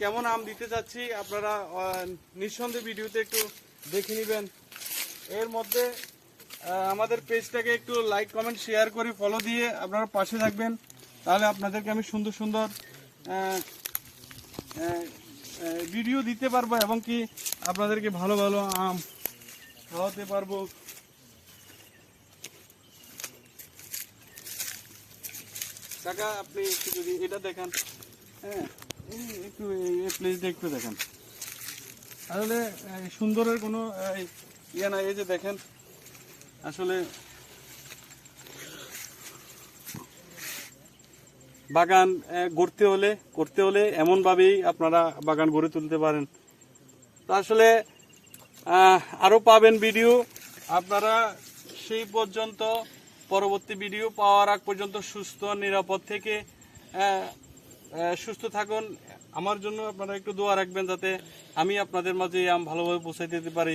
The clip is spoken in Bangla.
কেমন আম দিতে চাচ্ছি আপনারা নিঃসন্দেহে ভিডিওতে একটু দেখে নেবেন। এর মধ্যে আমাদের পেজটাকে একটু লাইক কমেন্ট শেয়ার করে ফলো দিয়ে আপনারা পাশে থাকবেন, তাহলে আপনাদেরকে আমি সুন্দর সুন্দর ভিডিও দিতে পারবো এবং কি আপনাদেরকে ভালো ভালো আম খাওয়াতে পারবো। কাকা আপনি একটু যদি এটা দেখান, হ্যাঁ একটু এই প্লেসটা একটু দেখান, আসলে সুন্দরের কোনো ইয়ে না। এই যে দেখেন, আসলে বাগান করতে হলে এমনভাবেই আপনারা বাগান গড়ে তুলতে পারেন। তো আসলে আরও পাবেন ভিডিও আপনারা। সেই পর্যন্ত পরবর্তী ভিডিও পাওয়ার আগ পর্যন্ত সুস্থ নিরাপদ থেকে সুস্থ থাকুন। আমার জন্য আপনারা একটু দোয়া রাখবেন যাতে আমি আপনাদের মাঝে এই আম ভালোভাবে পৌঁছাই দিতে পারি।